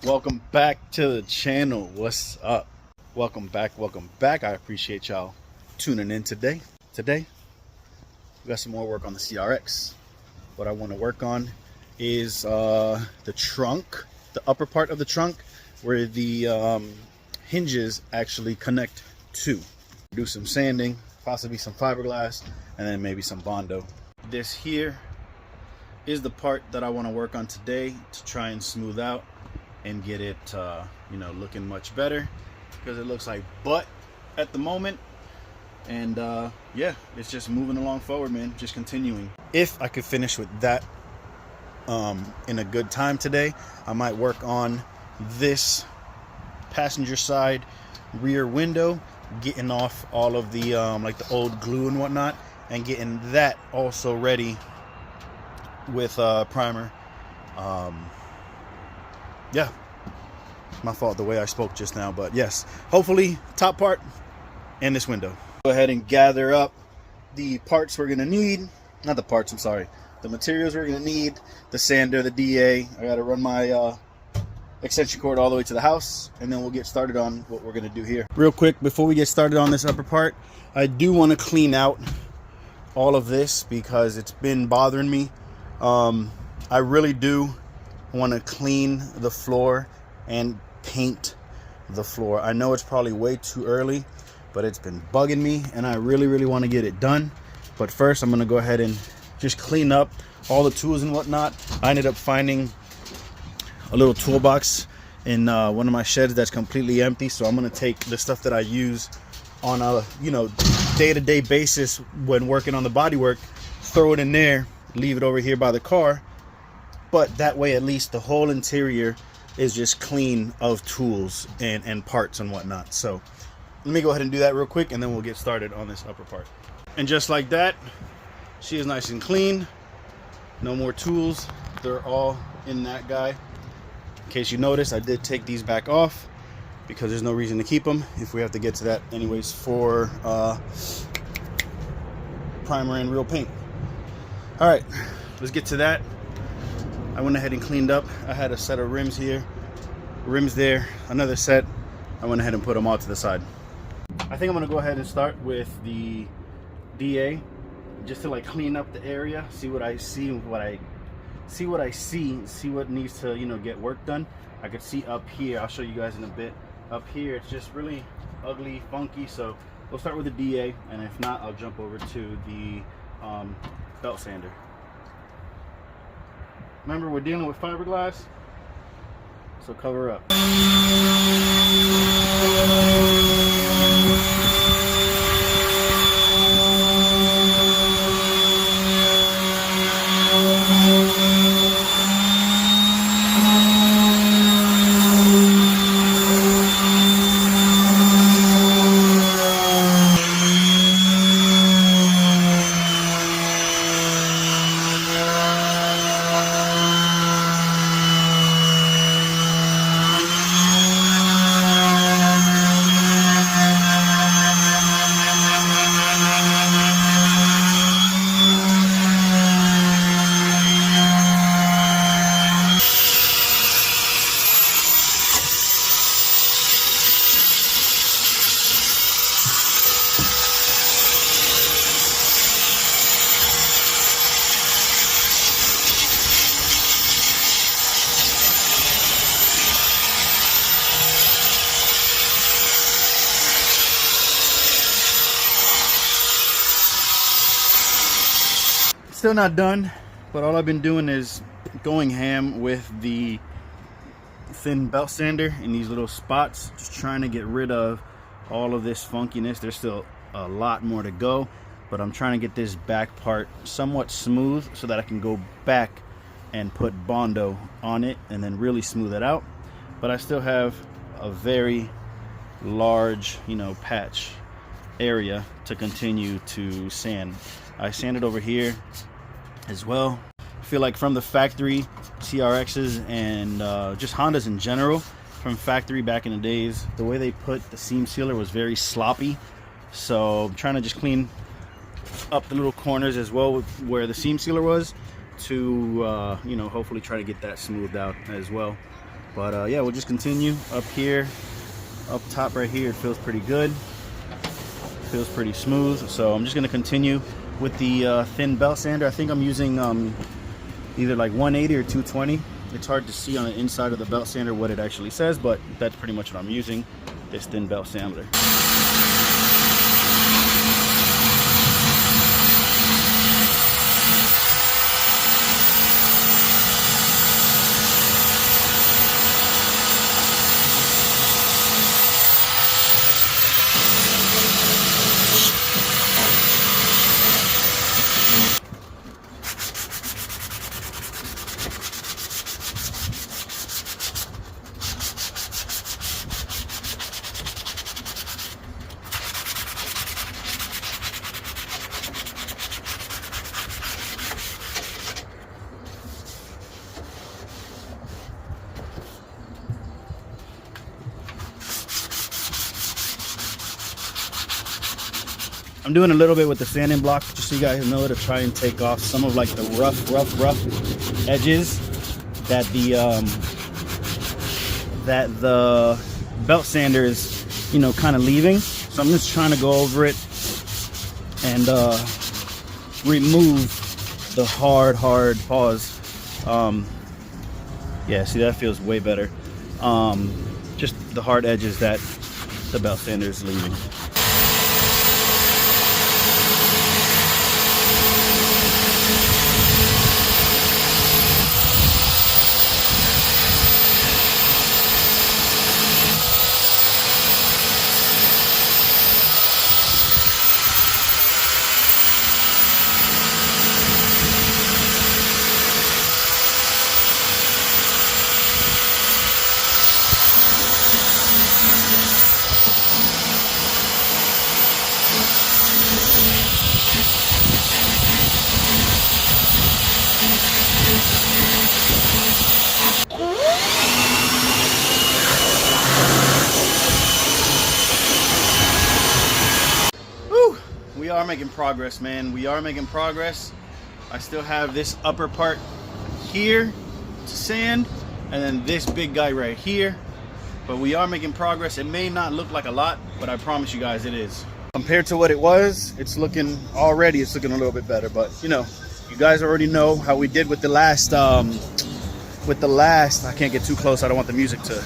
Welcome back to the channel. What's up? Welcome back. I appreciate y'all tuning in today. We got some more work on the CRX. What I want to work on is the trunk, the upper part of the trunk where the hinges actually connect to. Do some sanding, possibly some fiberglass, and then maybe some Bondo. This here is the part that I want to work on today to try and smooth out and get it looking much better, because it looks like butt at the moment. And yeah, it's just moving along forward, man, just continuing. If I could finish with that in a good time today, I might work on this passenger side rear window, getting off all of the like the old glue and whatnot, and getting that also ready with primer. Yeah, my fault the way I spoke just now, but yes, hopefully top part and this window. Go ahead and gather up the parts we're gonna need. Not the parts, I'm sorry, the materials we're gonna need. The sander, the DA. I gotta run my extension cord all the way to the house, and then we'll get started on what we're gonna do here. Real quick, before we get started on this upper part, I do want to clean out all of this because it's been bothering me. I really do want to clean the floor and paint the floor. I know it's probably way too early, but it's been bugging me and I really want to get it done. But first I'm going to go ahead and just clean up all the tools and whatnot. I ended up finding a little toolbox in one of my sheds that's completely empty, so I'm going to take the stuff that I use on a day-to-day basis when working on the bodywork, throw it in there, leave it over here by the car. But that way at least the whole interior is just clean of tools and parts and whatnot. So let me go ahead and do that real quick, and then we'll get started on this upper part. And just like that, she is nice and clean. No more tools. They're all in that guy. In case you notice, I did take these back off because there's no reason to keep them if we have to get to that anyways for primer and real paint. All right, let's get to that. I went ahead and cleaned up. I had a set of rims here, rims there, another set. I went ahead and put them all to the side. I think I'm gonna go ahead and start with the DA, just to like clean up the area, see what I see, see what needs to get work done. I could see up here, I'll show you guys in a bit. Up here it's just really ugly, funky, so we'll start with the DA, and if not, I'll jump over to the belt sander. Remember, we're dealing with fiberglass, so cover up. Still not done, but all I've been doing is going ham with the thin belt sander in these little spots, just trying to get rid of all of this funkiness. There's still a lot more to go, but I'm trying to get this back part somewhat smooth so that I can go back and put Bondo on it and then really smooth it out. But I still have a very large patch area to continue to sand. I sanded over here as well. I feel like from the factory CRXs and just Hondas in general, from factory back in the days, the way they put the seam sealer was very sloppy. So I'm trying to just clean up the little corners as well with where the seam sealer was to hopefully try to get that smoothed out as well. But yeah, we'll just continue up here, up top right here. It feels pretty good, feels pretty smooth. So I'm just gonna continue with the thin belt sander. I think I'm using either like 180 or 220. It's hard to see on the inside of the belt sander what it actually says, but that's pretty much what I'm using, this thin belt sander. I'm doing a little bit with the sanding block, just so you guys know, to try and take off some of like the rough edges that the belt sander is, you know, kind of leaving. So I'm just trying to go over it and remove the hard paws. Yeah, see, that feels way better. Just the hard edges that the belt sander is leaving. We are making progress, man. We are making progress. I still have this upper part here to sand, and then this big guy right here. But we are making progress. It may not look like a lot, but I promise you guys it is. Compared to what it was, it's looking a little bit better. But you know, you guys already know how we did with the last I can't get too close. I don't want the music to,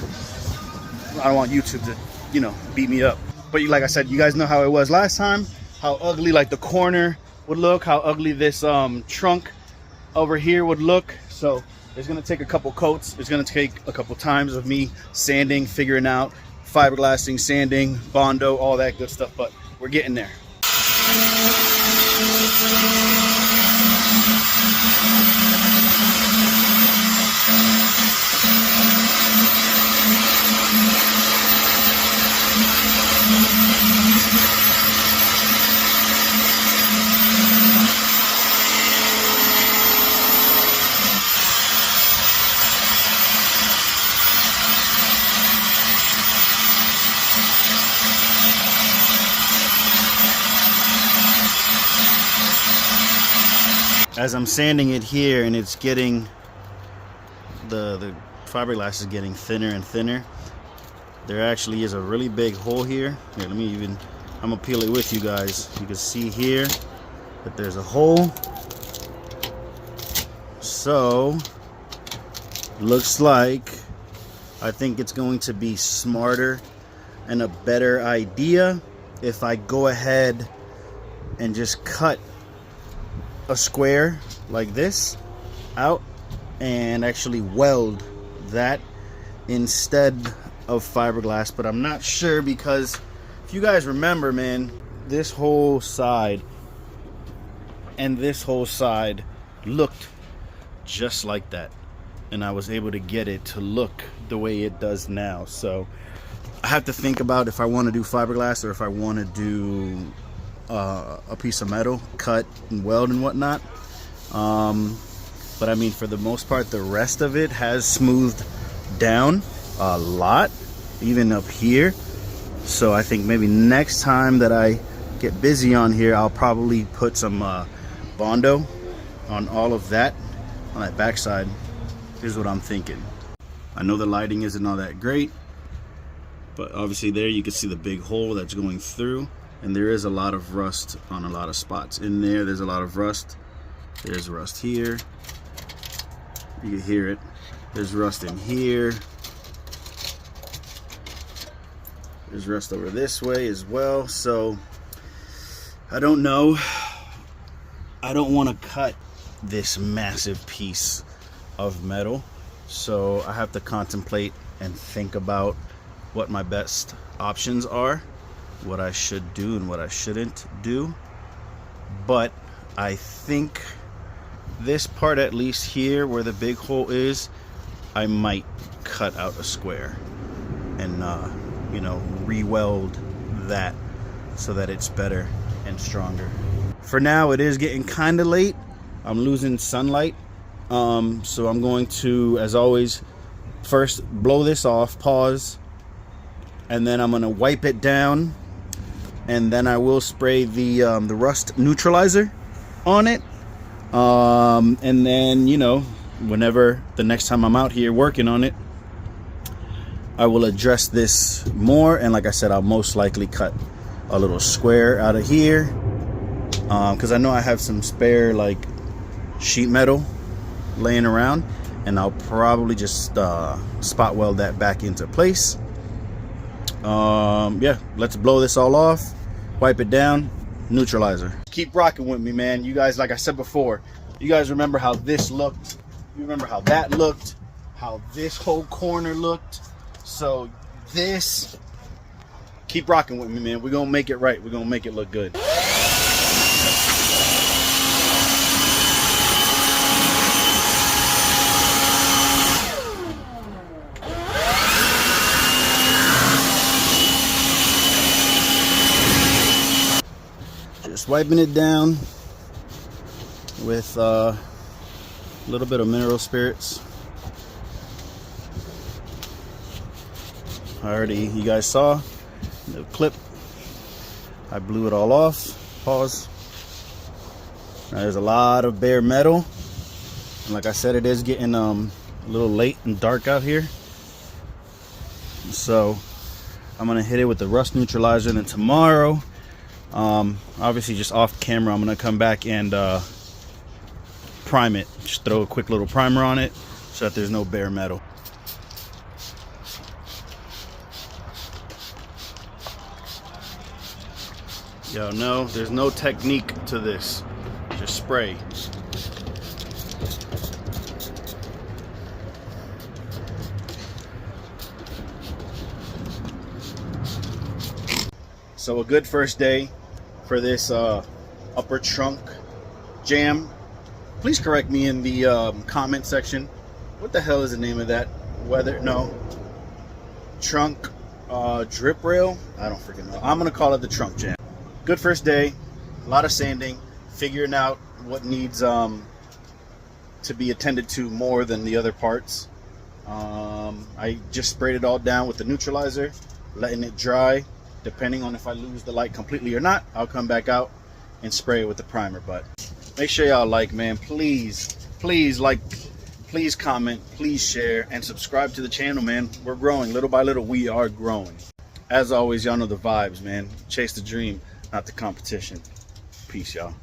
I don't want YouTube to, you know, beat me up. But like I said, you guys know how it was last time. How ugly like the corner would look, how ugly this trunk over here would look. So it's gonna take a couple coats. It's gonna take a couple times of me sanding, figuring out fiberglassing, sanding, Bondo, all that good stuff, but we're getting there. As I'm sanding it here and it's getting, the fiberglass is getting thinner and thinner, there actually is a really big hole here. Here, I'm gonna peel it with you guys. You can see here that there's a hole. So, looks like, I think it's going to be smarter and a better idea if I go ahead and just cut a square like this out and actually weld that instead of fiberglass. But I'm not sure, because if you guys remember, man, this whole side and this whole side looked just like that, and I was able to get it to look the way it does now. So I have to think about if I want to do fiberglass or if I want to do a piece of metal, cut and weld and whatnot. But I mean, for the most part, the rest of it has smoothed down a lot, even up here. So I think maybe next time that I get busy on here, I'll probably put some Bondo on all of that, on that backside. Here's what I'm thinking. I know the lighting isn't all that great, but obviously there you can see the big hole that's going through, and there is a lot of rust on a lot of spots. In there, there's a lot of rust. There's rust here. You can hear it. There's rust in here. There's rust over this way as well. So I don't know. I don't want to cut this massive piece of metal, so I have to contemplate and think about what my best options are, what I should do and what I shouldn't do. But I think this part, at least here where the big hole is, I might cut out a square and you know, re-weld that so that it's better and stronger. For now, it is getting kind of late. I'm losing sunlight, so I'm going to, as always, first blow this off, pause, and then I'm gonna wipe it down, and then I will spray the rust neutralizer on it, and then, you know, whenever the next time I'm out here working on it, I will address this more. And like I said, I'll most likely cut a little square out of here, because I know I have some spare like sheet metal laying around, and I'll probably just spot weld that back into place. Yeah, let's blow this all off, wipe it down, neutralizer. Keep rocking with me, man. You guys, like I said before, you guys remember how this looked, you remember how that looked, how this whole corner looked. So this, keep rocking with me, man. We're gonna make it right. We're gonna make it look good. Just wiping it down with a little bit of mineral spirits. You guys saw the clip. I blew it all off. Pause. Now, there's a lot of bare metal, and like I said, it is getting a little late and dark out here, so I'm gonna hit it with the rust neutralizer, and then tomorrow, obviously just off camera, I'm gonna come back and prime it. Just throw a quick little primer on it so that there's no bare metal. Yo, no, there's no technique to this. Just spray. So a good first day for this upper trunk jam. Please correct me in the comment section. What the hell is the name of that? Trunk drip rail? I don't freaking know. I'm gonna call it the trunk jam. Good first day, a lot of sanding, figuring out what needs to be attended to more than the other parts. I just sprayed it all down with the neutralizer, letting it dry. Depending on if I lose the light completely or not, I'll come back out and spray it with the primer. But make sure y'all like, man. Please like, please comment, please share, and subscribe to the channel, man. We're growing little by little. We are growing. As always, y'all know the vibes, man. Chase the dream, not the competition. Peace, y'all.